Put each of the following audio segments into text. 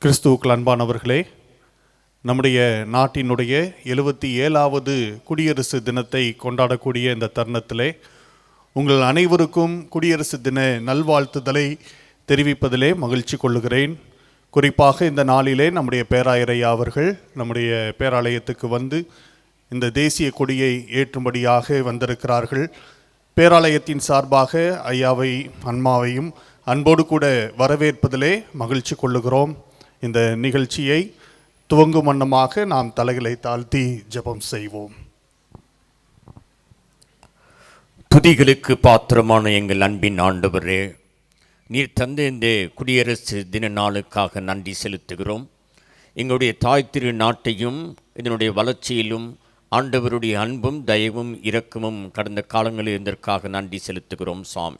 கிறிஸ்துவுக்குள் அன்பானவர்களே, நம்முடைய நாட்டினுடைய 77வது குடியரசு தினத்தை கொண்டாடக்கூடிய இந்த தருணத்திலே உங்கள் அனைவருக்கும் குடியரசு தின நல்வாழ்த்துதலை தெரிவிப்பதிலே மகிழ்ச்சி கொள்ளுகிறேன். குறிப்பாக இந்த நாளிலே நம்முடைய பேராயரையா அவர்கள் நம்முடைய பேராலயத்துக்கு வந்து இந்த தேசிய கொடியை ஏற்றும்படியாக வந்திருக்கிறார்கள். பேராலயத்தின் சார்பாக ஐயாவை அம்மாவையும் அன்போடு கூட வரவேற்பதிலே மகிழ்ச்சி கொள்ளுகிறோம். இந்த நிகழ்ச்சியை துவங்கும் வண்ணமாக நாம் தலைகளை தாழ்த்தி ஜெபம் செய்வோம். துதிகளுக்கு பாத்திரமான எங்கள் அன்பின் ஆண்டவரே, நீர் தந்த இந்த குடியரசு தின நாளுக்காக நன்றி செலுத்துகிறோம். எங்களுடைய தாய் திரு நாட்டையும் இதனுடைய வளர்ச்சியிலும் ஆண்டவருடைய அன்பும் தயவும் இரக்கமும் கடந்த காலங்களில் இருந்ததற்காக நன்றி செலுத்துகிறோம். சாமி,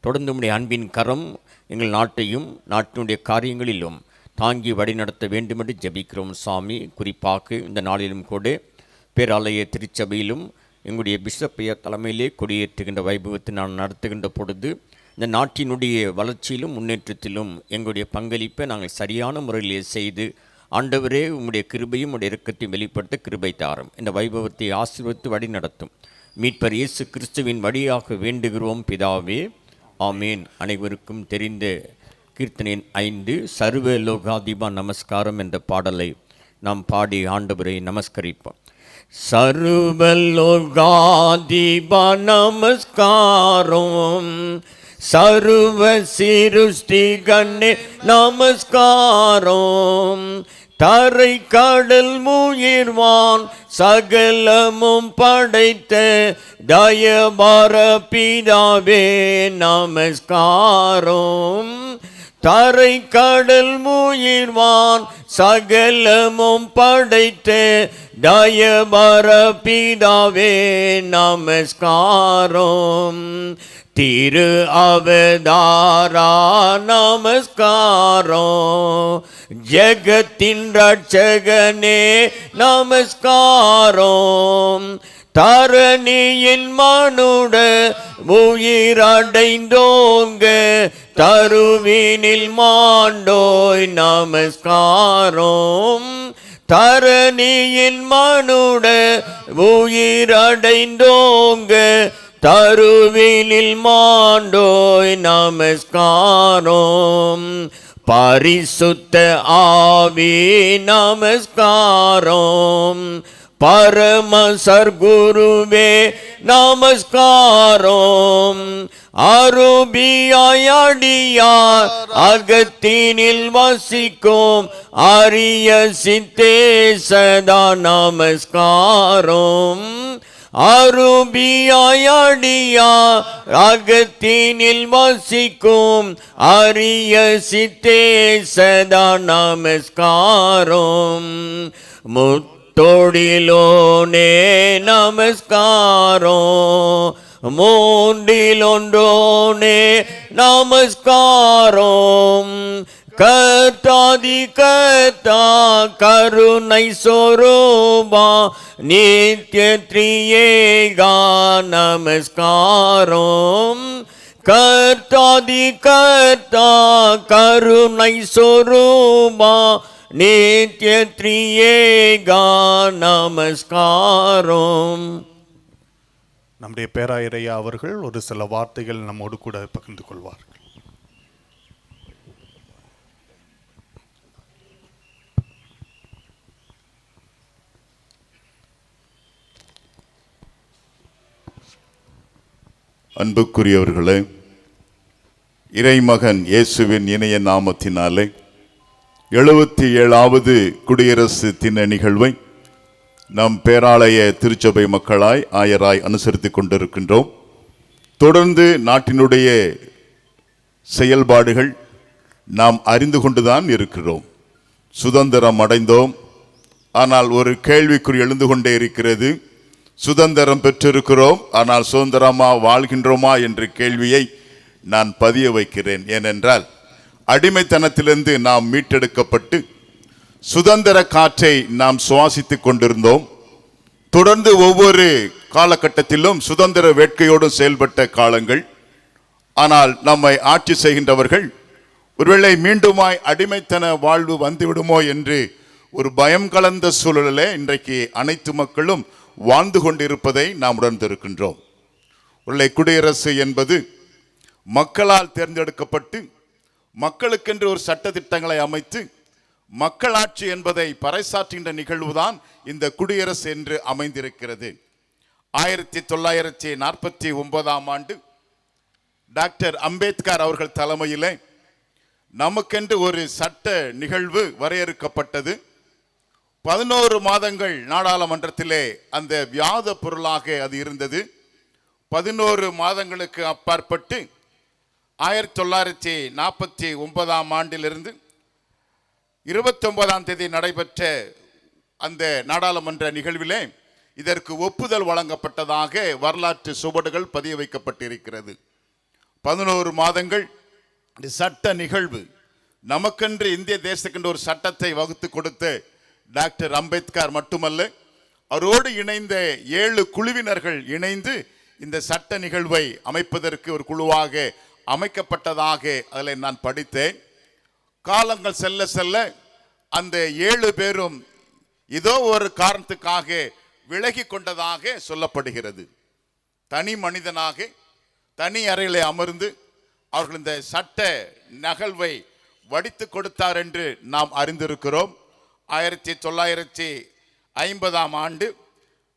தொடர்ந்து உடைய அன்பின் கரம் எங்கள் நாட்டையும் நாட்டினுடைய காரியங்களிலும் தாங்கி வழிநடத்த வேண்டுமென்று ஜெபிக்கிறோம். சாமி, குறிப்பாக இந்த நாளிலும் கூட பேராலய திருச்சபையிலும் எங்களுடைய பிஷப்பைய தலைமையிலே கொடியேற்றுகின்ற வைபவத்தை நான் நடத்துகின்ற பொழுது இந்த நாட்டினுடைய வளர்ச்சியிலும் முன்னேற்றத்திலும் எங்களுடைய பங்களிப்பை நாங்கள் சரியான முறையிலே செய்து ஆண்டவரே உம்முடைய கிருபையும் உடைய இரக்கத்தையும் வெளிப்படுத்த கிருபை தாரும். இந்த வைபவத்தை ஆசீர்வதித்து வழி நடத்தும் மீட்பர் இயேசு கிறிஸ்துவின் வழியாக வேண்டுகிறோம் பிதாவே, ஆமேன். அனைவருக்கும் தெரிந்த கீர்த்தனையின் 5 சர்வ லோகாதிபா நமஸ்காரம் என்ற பாடலை நாம் பாடி ஆண்டவரை நமஸ்கரிப்போம். சர்வ லோகாதிபா நமஸ்காரம், சர்வ சிருஷ்டிகனே நமஸ்காரம், தரை கடல் முயிர்வான் சகலமும் படைத்த தயபார பிதாவே நமஸ்காரம், தரை கடல் முயிர்வான் சகலமும் படைத்த தயபார பிதாவே நமஸ்காரம், திரு அவதாரா நமஸ்காரம், ஜெகத்தின் ரட்சகனே நமஸ்காரம், தரணியின் மனுட உயிரடைந்தோங்க தருவினில் மாண்டோய் நமஸ்காரம், தரணியின் மனுட உயிரடைந்தோங்க தருவினில் மாண்டோய் நமஸ்காரம், பரிசுத்த ஆவி நமஸ்காரம், பரம சர்க்குருவே நமஸ்காரம், அருபியாயடியார் அகத்தினில் வசிக்கும் அரிய சித்தே சதா நமஸ்காரம், அருபியாயடியா அகத்தினில் வசிக்கும் அரிய சித்தே சதா நமஸ்காரம், முத்தொடிலோனே நமஸ்காரம், மூன்றிலொன்றோனே நமஸ்காரம், கர்த்தாதி கர்த்தா கருணை சொரூபா நித்ய திரியேகா நமஸ்காரம், கர்த்தாதி கர்த்தா கருணை சொரூபா நித்ய திரியேகா நமஸ்காரம். நம்முடைய பேராயரையா அவர்கள் ஒரு சில வார்த்தைகள் நம்மோடு கூட பகிர்ந்து கொள்வார்கள். அன்புக்குரியவர்களே, இறைமகன் இயேசுவின் இணைய நாமத்தினாலே 77வது குடியரசு தின நிகழ்வை நம் பேராலய திருச்சபை மக்களாய் ஆயராய் அனுசரித்து கொண்டிருக்கின்றோம். தொடர்ந்து நாட்டினுடைய செயல்பாடுகள் நாம் அறிந்து கொண்டுதான் இருக்கிறோம். சுதந்திரம் அடைந்தோம், ஆனால் ஒரு கேள்விக்குறி எழுந்து கொண்டே இருக்கிறது. சுதந்திரம் பெற்றிருக்கிறோம், ஆனால் சுதந்திரமா வாழ்கின்றோமா என்ற கேள்வியை நான் பதிய வைக்கிறேன். ஏனென்றால் அடிமைத்தனத்திலிருந்து நாம் மீட்டெடுக்கப்பட்டு சுதந்திர காற்றை நாம் சுவாசித்துக் கொண்டிருந்தோம். தொடர்ந்து ஒவ்வொரு காலகட்டத்திலும் சுதந்திர வேட்கையோடு செயல்பட்ட காலங்கள். ஆனால் நம்மை ஆட்சி செய்கின்றவர்கள் ஒருவேளை மீண்டுமாய் அடிமைத்தன வாழ்வு வந்துவிடுமோ என்று ஒரு பயம் கலந்த சூழலிலே இன்றைக்கு அனைத்து மக்களும் வாழ்ந்து கொண்டிருப்பதை நாம் உணர்ந்திருக்கின்றோம். ஒருவேளை குடியரசு என்பது மக்களால் தேர்ந்தெடுக்கப்பட்டு மக்களுக்கென்று ஒரு சட்ட திட்டங்களை அமைத்து மக்களாட்சி என்பதை பறைசாற்றுகின்ற நிகழ்வுதான் இந்த குடியரசு என்று அமைந்திருக்கிறது. 1949 ஆண்டு டாக்டர் அம்பேத்கர் அவர்கள் தலைமையிலே நமக்கென்று ஒரு சட்ட நிகழ்வு வரையறுக்கப்பட்டது. 11 மாதங்கள் நாடாளுமன்றத்திலே அந்த விவாத பொருளாக அது இருந்தது. 11 மாதங்களுக்கு அப்பாற்பட்டு 1949 ஆண்டிலிருந்து 29ஆம் தேதி நடைபெற்ற அந்த நாடாளுமன்ற நிகழ்விலே இதற்கு ஒப்புதல் வழங்கப்பட்டதாக வரலாற்று சுவடுகள் பதிய வைக்கப்பட்டிருக்கிறது. 11 மாதங்கள் சட்ட நிகழ்வு நமக்கென்று இந்திய தேசத்துக்கென்று ஒரு சட்டத்தை வகுத்து கொடுத்த டாக்டர் அம்பேத்கர் மட்டுமல்ல, அவரோடு இணைந்த 7 குழுவினர்கள் இணைந்து இந்த சட்ட நிகழ்வை அமைப்பதற்கு ஒரு குழுவாக அமைக்கப்பட்டதாக அதில் நான் படித்தேன். காலங்கள் செல்ல செல்ல அந்த 7 பேரும் ஏதோ ஒரு காரணத்துக்காக விலகி கொண்டதாக சொல்லப்படுகிறது. தனி மனிதனாக தனி அறையிலே அமர்ந்து அவர்கள் இந்த சட்ட நகல்வை வடித்து கொடுத்தார் என்று நாம் அறிந்திருக்கிறோம். 1950 ஆண்டு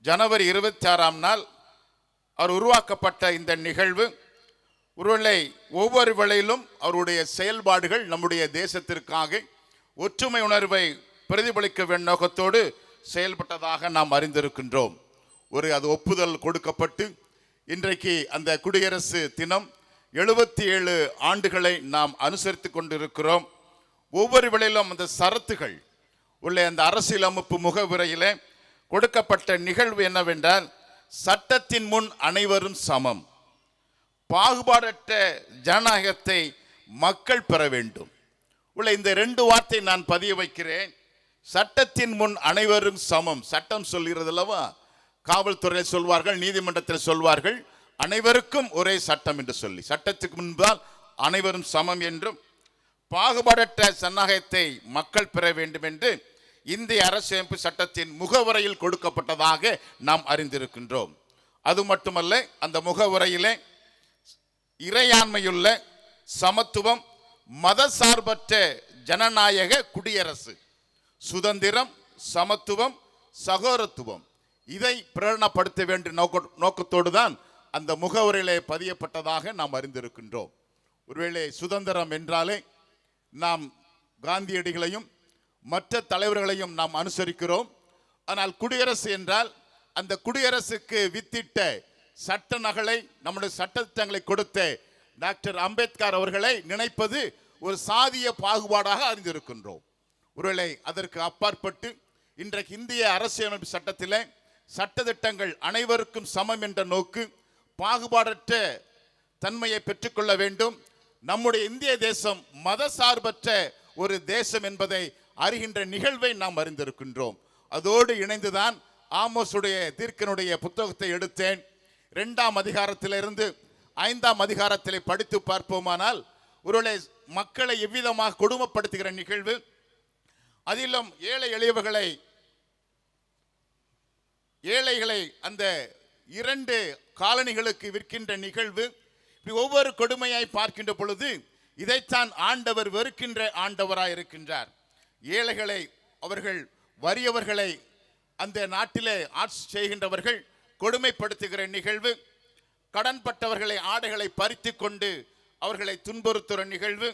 ஜனவரி 26ஆம் நாள் அவர் உருவாக்கப்பட்ட இந்த நிகழ்வு ஒருவேளை ஒவ்வொரு வேளையிலும் அவருடைய செயல்பாடுகள் நம்முடைய தேசத்திற்காக ஒற்றுமை உணர்வை பிரதிபலிக்க வேண்டும் நோக்கத்தோடு செயல்பட்டதாக நாம் அறிந்திருக்கின்றோம். அது ஒப்புதல் கொடுக்கப்பட்டு இன்றைக்கு அந்த குடியரசு தினம் 77 ஆண்டுகளை நாம் அனுசரித்து கொண்டிருக்கிறோம். ஒவ்வொரு வேளையிலும் அந்த சரத்துகள் உள்ள அந்த அரசியலமைப்பு முகவுரையிலே கொடுக்கப்பட்ட நிகழ்வு என்னவென்றால், சட்டத்தின் முன் அனைவரும் சமம், பாகுபாடற்ற ஜனநாயகத்தை மக்கள் பெற வேண்டும். இந்த 2 வார்த்தை நான் பதிய வைக்கிறேன். சட்டத்தின் முன் அனைவரும் சமம். சட்டம் சொல்கிறது அல்லவா, காவல்துறையில் சொல்வார்கள், நீதிமன்றத்தில் சொல்வார்கள், அனைவருக்கும் ஒரே சட்டம் என்று சொல்லி, சட்டத்துக்கு முன்பால் அனைவரும் சமம் என்றும் பாகுபாடற்ற ஜனநாயகத்தை மக்கள் பெற வேண்டும் என்று இந்திய அரசியலமைப்பு சட்டத்தின் முகவுரையில் கொடுக்கப்பட்டதாக நாம் அறிந்திருக்கின்றோம். அது மட்டுமல்ல, அந்த முகவுரையிலே இறையாண்மையுள்ள சமத்துவம், மதசார்பற்ற ஜனநாயக குடியரசு, சுதந்திரம், சமத்துவம், சகோதரத்துவம் இதை பிரகடனப்படுத்த வேண்டிய நோக்கத்தோடு தான் அந்த முகவுரையிலே பதியப்பட்டதாக நாம் அறிந்திருக்கின்றோம். ஒருவேளை சுதந்திரம் என்றாலே நாம் காந்தியடிகளையும் மற்ற தலைவர்களையும் நாம் அனுசரிக்கிறோம். ஆனால் குடியரசு என்றால் அந்த குடியரசுக்கு வித்திட்ட சட்ட நகலை, நம்முடைய சட்டத்திட்டங்களை கொடுத்த டாக்டர் அம்பேத்கர் அவர்களை நினைப்பது ஒரு சாதிய பாகுபாடாக அறிந்திருக்கின்றோம். ஒருவேளை அதற்கு அப்பாற்பட்டு இன்றைக்கு இந்திய அரசியலமைப்பு சட்டத்திலே சட்டத்திட்டங்கள் அனைவருக்கும் சமம் என்ற நோக்கு, பாகுபாடற்ற தன்மையை பெற்றுக்கொள்ள வேண்டும். நம்முடைய இந்திய தேசம் மதசார்பற்ற ஒரு தேசம் என்பதை அறிகின்ற நிகழ்வை நாம் அறிந்திருக்கின்றோம். அதோடு இணைந்துதான் ஆமோசுடைய தீர்க்கனுடைய புத்தகத்தை எடுத்தேன். 2ஆம் அதிகாரத்திலிருந்து 5ஆம் அதிகாரத்திலே படித்து பார்ப்போமானால் ஒருவேளை மக்களை எவ்விதமாக கொடுமைப்படுத்துகிற நிகழ்வு, அதிலும் ஏழைகளை அந்த 2 காலனிகளுக்கு விற்கின்ற நிகழ்வு, ஒவ்வொரு கொடுமையாய் பார்க்கின்ற பொழுது இதைத்தான் ஆண்டவர் வெறுக்கின்ற ஆண்டவராய் இருக்கின்றார். ஏழைகளை, அவர்கள் வறியவர்களை, அந்த நாட்டிலே ஆட்சி செய்கின்றவர்கள் கொடுமைப்படுத்துகிற நிகழ்வு, கடன்பட்டவர்களை ஆடைகளை பறித்து கொண்டு அவர்களை துன்புறுத்துகிற நிகழ்வு,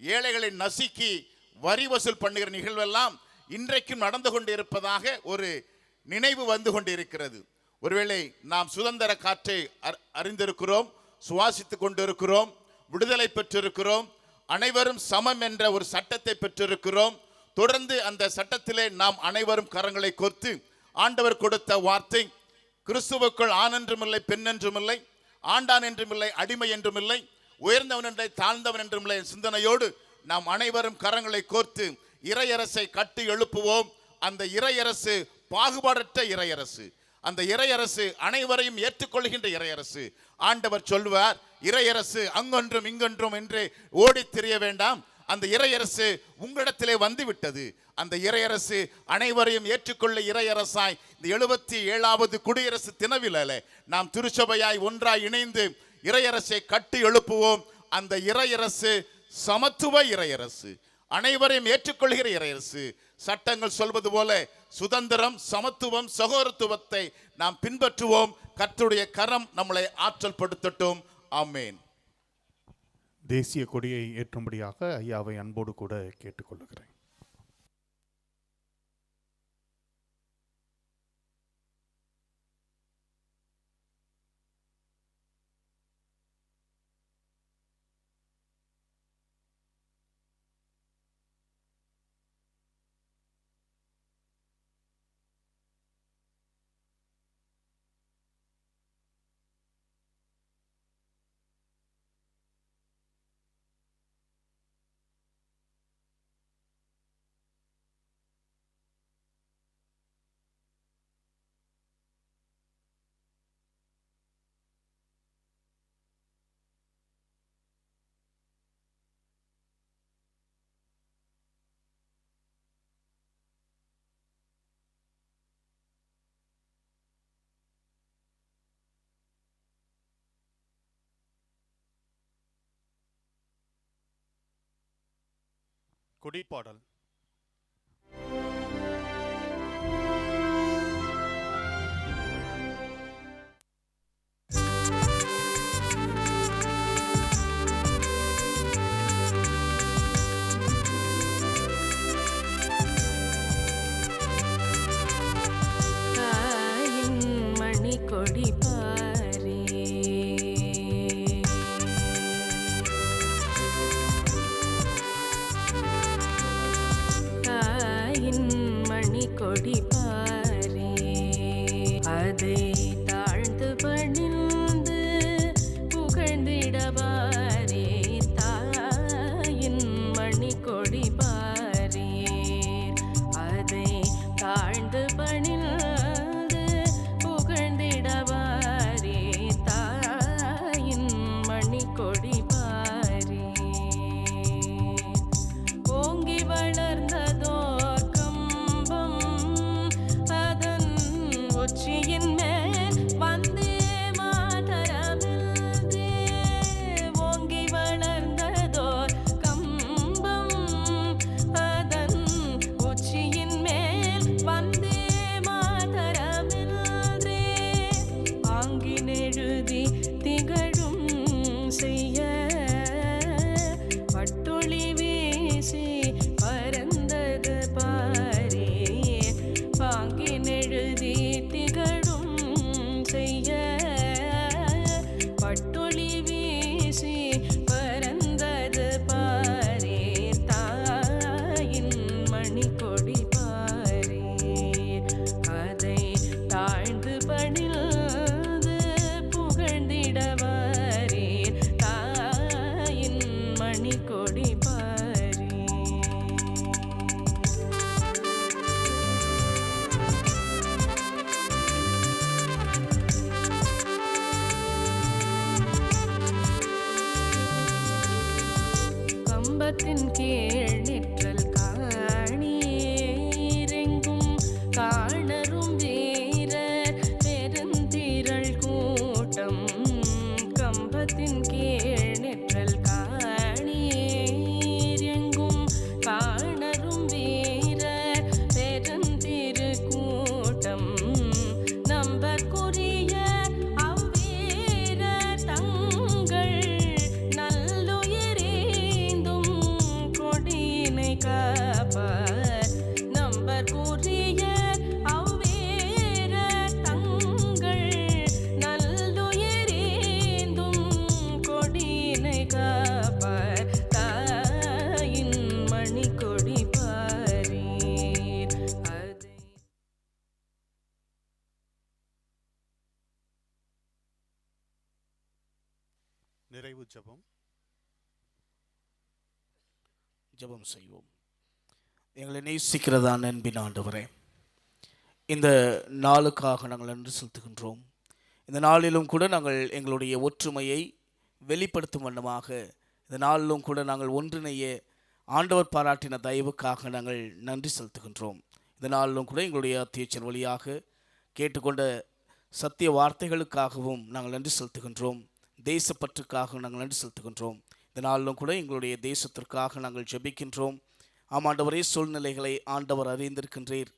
ஏழைகளை நசுக்கி வரி வசூல் பண்ணுகிற நிகழ்வெல்லாம் இன்றைக்கும் நடந்து கொண்டிருப்பதாக ஒரு நினைவு வந்து கொண்டிருக்கிறது. ஒருவேளை நாம் சுதந்திர காற்றை அறிந்திருக்கிறோம், சுவாசித்துக் கொண்டிருக்கிறோம், விடுதலை பெற்றிருக்கிறோம், அனைவரும் சமம் என்ற ஒரு சட்டத்தை பெற்றிருக்கிறோம். தொடர்ந்து அந்த சட்டத்திலே நாம் அனைவரும் கரங்களை கோர்த்து ஆண்டவர் கொடுத்த வார்த்தை, கிறிஸ்துவுக்குள் ஆண் என்றும் இல்லை, பெண் என்றும் இல்லை, ஆண்டான் என்றும் இல்லை, அடிமை என்றும் இல்லை, உயர்ந்தவன் என்றை தாழ்ந்தவன் என்றும் இல்லை சிந்தனையோடு நாம் அனைவரும் கரங்களை கோர்த்து இறையரசை கட்டி எழுப்புவோம். அந்த இறையரசு பாகுபாடற்ற இறையரசு, அந்த இறையரசு அனைவரையும் ஏற்றுக்கொள்கின்ற இறையரசு. ஆண்டவர் சொல்வார், இறையரசு அங்கொன்றும் இங்கொன்றும் என்று ஓடி திரிய வேண்டாம், அந்த இறையரசு உங்களிடத்திலே வந்து விட்டது. அந்த இறையரசு அனைவரையும் ஏற்றுக்கொள்ள இறையரசாய் இந்த 77வது குடியரசு தினவிலே நாம் திருச்சபையாய் ஒன்றாய் இணைந்து இறையரசை கட்டி எழுப்புவோம். அந்த இறையரசு சமத்துவ இறையரசு, அனைவரையும் ஏற்றுக்கொள்கிற இறையரசு. சட்டங்கள் சொல்வது போல சுதந்திரம், சமத்துவம், சகோதரத்துவத்தை நாம் பின்பற்றுவோம். கர்த்தருடைய கரம் நம்மளை ஆற்றல் படுத்தட்டும். ஆமேன். தேசிய கொடியை ஏற்றும்படியாக ஐயாவை அன்போடு கூட கேட்டுக்கொள்கிறேன். கொடிப்பாடல். நிறைவு ஜெபம். ஜெபம் செய்வோம். எங்களை நேசிக்கிறதான அன்பின் ஆண்டவரே, இந்த நாளுக்காக நாங்கள் நன்றி செலுத்துகின்றோம். இந்த நாளிலும் கூட நாங்கள் எங்களுடைய ஒற்றுமையை வெளிப்படுத்தும் வண்ணமாக இந்த நாளிலும் கூட நாங்கள் ஒன்றிணைய ஆண்டவர் பாராட்டின தயவுக்காக நாங்கள் நன்றி செலுத்துகின்றோம். இந்த நாளிலும் கூட எங்களுடைய டீச்சர் வழியாக கேட்டுக்கொண்ட சத்திய வார்த்தைகளுக்காகவும் நாங்கள் நன்றி செலுத்துகின்றோம். தேசப்பற்றுக்காக நாங்கள் நன்றி செலுத்துகின்றோம். இந்த நாளிலும் கூட எங்களுடைய தேசத்திற்காக நாங்கள் ஜெபிக்கின்றோம். ஆமாண்டவரே, சூழ்நிலைகளை ஆண்டவர் அறிந்திருக்கின்றீர்.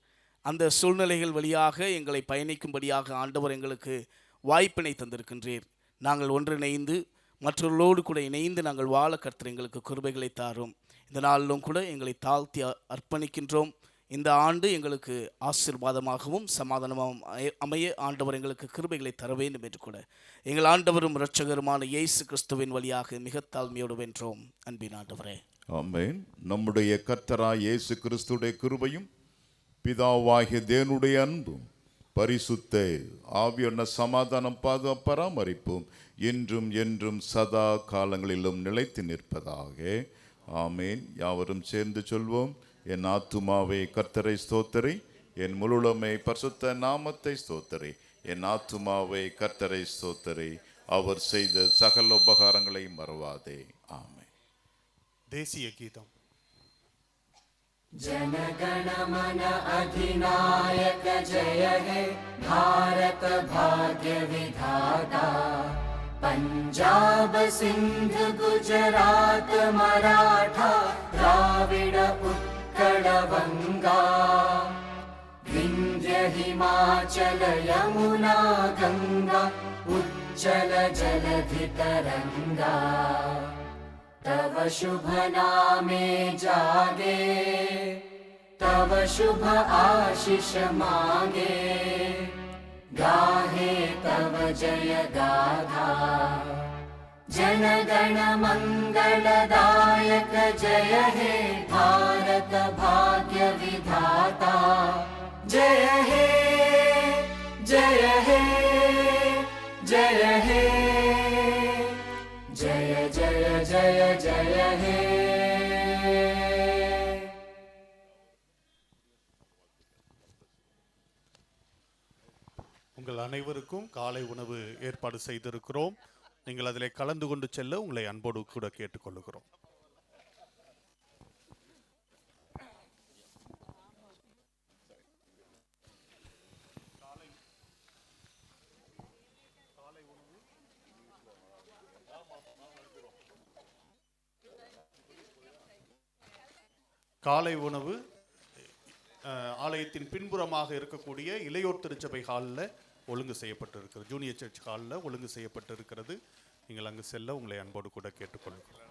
அந்த சூழ்நிலைகள் வழியாக எங்களை பயணிக்கும்படியாக ஆண்டவர் எங்களுக்கு வாய்ப்பினை தந்திருக்கின்றீர். நாங்கள் ஒன்றிணைந்து மற்றவர்களோடு கூட இணைந்து நாங்கள் வாழ கர்த்தர் எங்களுக்கு கிருபைகளை தாரும். இந்த நாளிலும் கூட எங்களை தாழ்த்தி அர்ப்பணிக்கின்றோம். இந்த ஆண்டு எங்களுக்கு ஆசீர்வாதமாகவும் சமாதானமாகவும் அமைய ஆண்டவர் எங்களுக்கு கிருபைகளை தர வேண்டும் என்று கூட எங்கள் ஆண்டவரும் இரட்சகருமான இயேசு கிறிஸ்துவின் வழியாக மிக தாழ்மையோடு வென்றோம். அன்பின் ஆண்டவரே, ஆமென். நம்முடைய கர்த்தராய் இயேசு கிறிஸ்துடைய கிருபையும் பிதாவாகிய தேவனுடைய அன்பும் பரிசுத்த ஆவியான சமாதானம் பராமரிப்பும் இன்றும் என்றும் சதா காலங்களிலும் நிலைத்து நிற்பதாக. ஆமேன். யாவரும் சேர்ந்து சொல்வோம். என் ஆத்துமாவே கர்த்தரை ஸ்தோத்திரி, என் முழுமை பரிசுத்த நாமத்தை ஸ்தோத்திரி. என் ஆத்துமாவே கர்த்தரை ஸ்தோத்திரி, அவர் செய்த சகல உபகாரங்களை மறவாதே. ஆமென். தேசிய கீதம். जनगणमन अधिनायक जय हे भारत भाग्य विधाता, पंजाब सिंध गुजरात मराठा द्राविड उत्कल बंगा, विंध्य हिमाचल यमुना गंगा उच्चल जलधि तरंगा, तव शुभ नामे जागे, तव शुभ आशीष मांगे, गाहे तव जय गाथा। जनगण मंगलदायक जय हे भारत भाग्य विधाता, जय हे जय हे जय हे जय जय जय जय हे। உங்கள் அனைவருக்கும் காலை உணவு ஏற்பாடு செய்திருக்கிறோம். நீங்கள் அதிலே கலந்து கொண்டு செல்ல உங்களை அன்போடு கூட கேட்டுக்கொள்கிறோம். காலை உணவு ஆலயத்தின் பின்புறமாக இருக்கக்கூடிய இளையோர் திருச்சபை ஹாலில் ஒழுங்கு செய்யப்பட்டிருக்கிறது. ஜூனியர் சர்ச் ஹாலில் ஒழுங்கு செய்யப்பட்டிருக்கிறது. நீங்கள் அங்கு செல்ல உங்களை அன்போடு கூட கேட்டுக்கொள்கிறோம்.